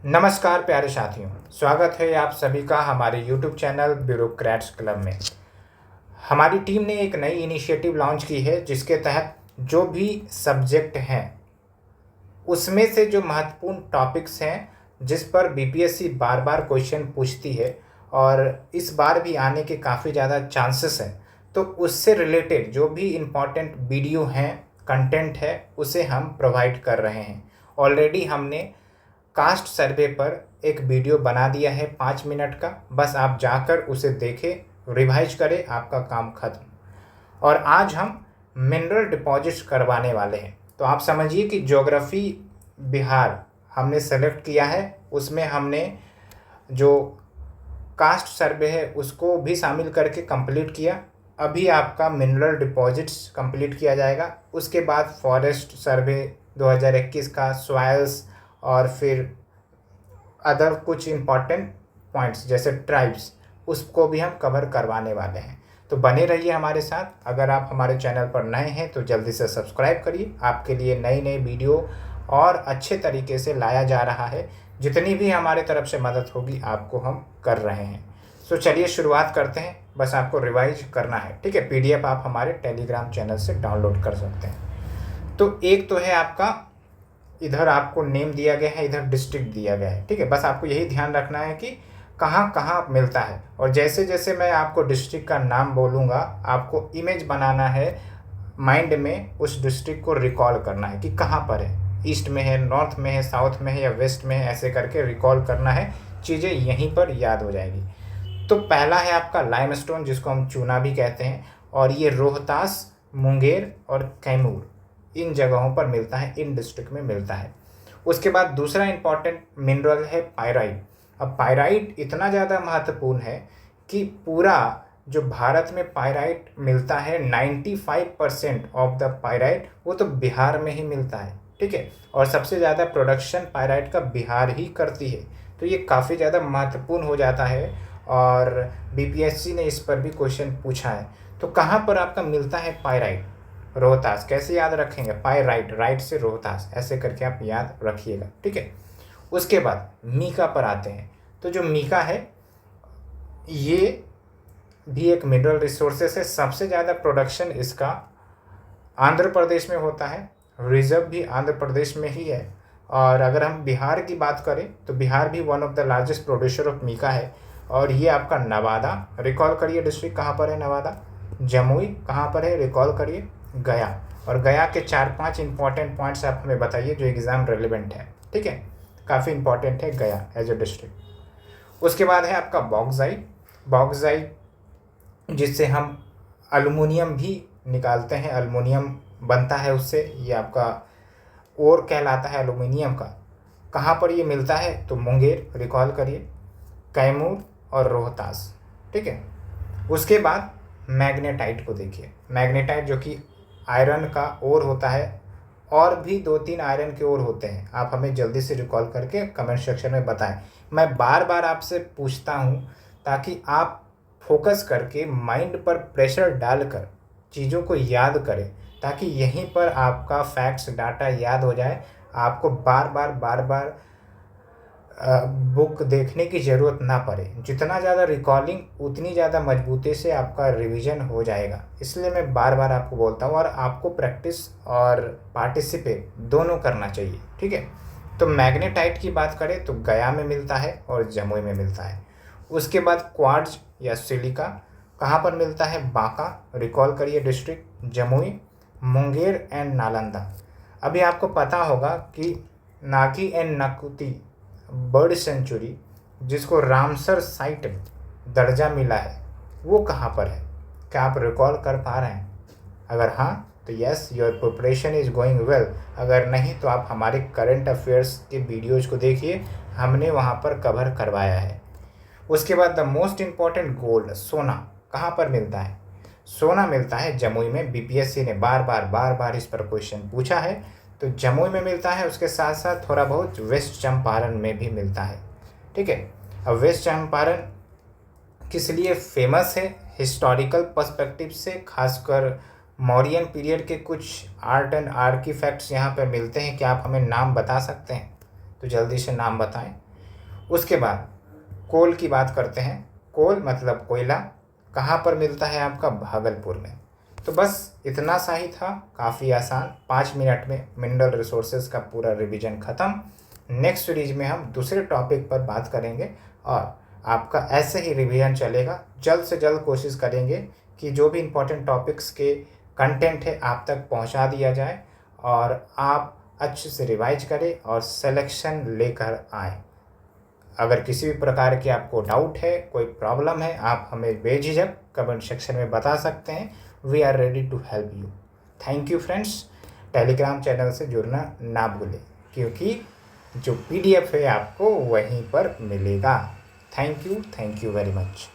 नमस्कार प्यारे साथियों, स्वागत है आप सभी का हमारे YouTube चैनल ब्यूरोक्रेट्स क्लब में। हमारी टीम ने एक नई इनिशिएटिव लॉन्च की है जिसके तहत जो भी सब्जेक्ट हैं उसमें से जो महत्वपूर्ण टॉपिक्स हैं जिस पर बीपीएससी बार बार क्वेश्चन पूछती है और इस बार भी आने के काफ़ी ज़्यादा चांसेस हैं, तो उससे रिलेटेड जो भी इम्पॉर्टेंट वीडियो हैं, कंटेंट है, उसे हम प्रोवाइड कर रहे हैं। ऑलरेडी हमने कास्ट सर्वे पर एक वीडियो बना दिया है 5 मिनट का, बस आप जाकर उसे देखें, रिवाइज करें, आपका काम खत्म। और आज हम मिनरल डिपॉजिट्स करवाने वाले हैं। तो आप समझिए कि ज्योग्राफी बिहार हमने सेलेक्ट किया है, उसमें हमने जो कास्ट सर्वे है उसको भी शामिल करके कंप्लीट किया। अभी आपका मिनरल डिपॉजिट्स कंप्लीट किया जाएगा, उसके बाद फॉरेस्ट सर्वे 2021 का, सॉइल्स और फिर अदर कुछ इम्पॉर्टेंट पॉइंट्स जैसे ट्राइब्स, उसको भी हम कवर करवाने वाले हैं। तो बने रहिए हमारे साथ। अगर आप हमारे चैनल पर नए हैं तो जल्दी से सब्सक्राइब करिए। आपके लिए नई नई वीडियो और अच्छे तरीके से लाया जा रहा है। जितनी भी हमारे तरफ से मदद होगी आपको हम कर रहे हैं। तो चलिए शुरुआत करते हैं। बस आपको रिवाइज करना है, ठीक है। पीडीएफ आप हमारे टेलीग्राम चैनल से डाउनलोड कर सकते हैं। तो एक तो है आपका, इधर आपको नेम दिया गया है, इधर डिस्ट्रिक्ट दिया गया है, ठीक है। बस आपको यही ध्यान रखना है कि कहाँ कहाँ मिलता है। और जैसे जैसे मैं आपको डिस्ट्रिक्ट का नाम बोलूँगा, आपको इमेज बनाना है माइंड में, उस डिस्ट्रिक्ट को रिकॉल करना है कि कहाँ पर है, ईस्ट में है, नॉर्थ में है, साउथ में है या वेस्ट में है, ऐसे करके रिकॉल करना है। चीज़ें यहीं पर याद हो जाएगी। तो पहला है आपका लाइमस्टोन, जिसको हम चूना भी कहते हैं, और ये रोहतास, मुंगेर और कैमूर इन जगहों पर मिलता है, इन डिस्ट्रिक्ट में मिलता है। उसके बाद दूसरा इंपॉर्टेंट मिनरल है पायराइट। अब पायराइट इतना ज़्यादा महत्वपूर्ण है कि पूरा जो भारत में पायराइट मिलता है 95% ऑफ द पायराइट वो तो बिहार में ही मिलता है, ठीक है। और सबसे ज़्यादा प्रोडक्शन पायराइट का बिहार ही करती है। तो ये काफ़ी ज़्यादा महत्वपूर्ण हो जाता है और बीपीएससी ने इस पर भी क्वेश्चन पूछा है। तो कहाँ पर आपका मिलता है पायराइट? रोहतास। कैसे याद रखेंगे? पायराइट, राइट से रोहतास, ऐसे करके आप याद रखिएगा, ठीक है। उसके बाद मीका पर आते हैं। तो जो मीका है ये भी एक मिनरल रिसोर्सेस है। सबसे ज़्यादा प्रोडक्शन इसका आंध्र प्रदेश में होता है, रिजर्व भी आंध्र प्रदेश में ही है। और अगर हम बिहार की बात करें तो बिहार भी one of the largest producer of mica है। और ये आपका नवादा, रिकॉल करिए डिस्ट्रिक्ट कहाँ पर है, नवादा। जमुई कहाँ पर है, रिकॉल करिए, गया। और गया के 4-5 इंपॉर्टेंट पॉइंट्स आप हमें बताइए जो एग्ज़ाम रेलिवेंट है, ठीक है। काफ़ी इंपॉर्टेंट है गया एज ए डिस्ट्रिक्ट। उसके बाद है आपका बॉक्साइट। बॉक्साइट जिससे हम अल्युमिनियम भी निकालते हैं, अल्युमिनियम बनता है उससे, ये आपका ओर कहलाता है अल्युमिनियम का। कहाँ पर ये मिलता है? तो मुंगेर, रिकॉल करिए, कैमूर और रोहतास, ठीक है। उसके बाद मैग्नेटाइट को देखिए। मैग्नेटाइट जो कि आयरन का ओर होता है, और भी 2-3 आयरन के ओर होते हैं। आप हमें जल्दी से रिकॉल करके कमेंट सेक्शन में बताएं। मैं बार बार आपसे पूछता हूं ताकि आप फोकस करके माइंड पर प्रेशर डालकर चीज़ों को याद करें, ताकि यहीं पर आपका फैक्ट्स डाटा याद हो जाए। आपको बार बार बुक देखने की ज़रूरत ना पड़े। जितना ज़्यादा रिकॉलिंग उतनी ज़्यादा मजबूती से आपका रिवीजन हो जाएगा। इसलिए मैं बार बार आपको बोलता हूँ, और आपको प्रैक्टिस और पार्टिसिपेट दोनों करना चाहिए, ठीक है। तो मैग्नेटाइट की बात करें तो गया में मिलता है और जमुई में मिलता है। उसके बाद क्वार्ट्ज या सिलिका कहाँ पर मिलता है? बांका, रिकॉल करिए डिस्ट्रिक्ट, जमुई, मुंगेर एंड नालंदा। अभी आपको पता होगा कि नागी एंड नकुती बर्ड सेंचुरी, जिसको रामसर साइट दर्जा मिला है, वो कहाँ पर है? क्या आप रिकॉल कर पा रहे हैं? अगर हाँ तो yes, your preparation is going well. अगर नहीं तो आप हमारे करंट अफेयर्स के वीडियोज़ को देखिए, हमने वहाँ पर कवर करवाया है। उसके बाद द मोस्ट इम्पॉर्टेंट गोल्ड, सोना कहाँ पर मिलता है? सोना मिलता है जमुई में। बीपीएससी ने बार बार इस पर क्वेश्चन पूछा है, तो जमुई में मिलता है। उसके साथ साथ थोड़ा बहुत वेस्ट चंपारण में भी मिलता है, ठीक है। अब वेस्ट चंपारण किस लिए फेमस है? हिस्टोरिकल पर्सपेक्टिव से, खासकर मौर्यन पीरियड के कुछ आर्ट एंड आर्किफैक्ट्स यहाँ पर मिलते हैं। क्या आप हमें नाम बता सकते हैं? तो जल्दी से नाम बताएं। उसके बाद कोल की बात करते हैं। कोल मतलब कोयला, कहाँ पर मिलता है आपका? भागलपुर में। तो बस इतना सा ही था, काफ़ी आसान, 5 मिनट में मिनरल रिसोर्सेज का पूरा रिवीजन ख़त्म। नेक्स्ट सीरीज में हम दूसरे टॉपिक पर बात करेंगे और आपका ऐसे ही रिवीजन चलेगा। जल्द से जल्द कोशिश करेंगे कि जो भी इम्पोर्टेंट टॉपिक्स के कंटेंट है आप तक पहुंचा दिया जाए और आप अच्छे से रिवाइज करें और सिलेक्शन लेकर आएँ। अगर किसी भी प्रकार की आपको डाउट है, कोई प्रॉब्लम है, आप हमें बेझिझक कमेंट सेक्शन में बता सकते हैं। We are ready to help you. Thank you friends. Telegram channel से जुड़ना ना भूलें, क्योंकि जो PDF है आपको वहीं पर मिलेगा। Thank you very much.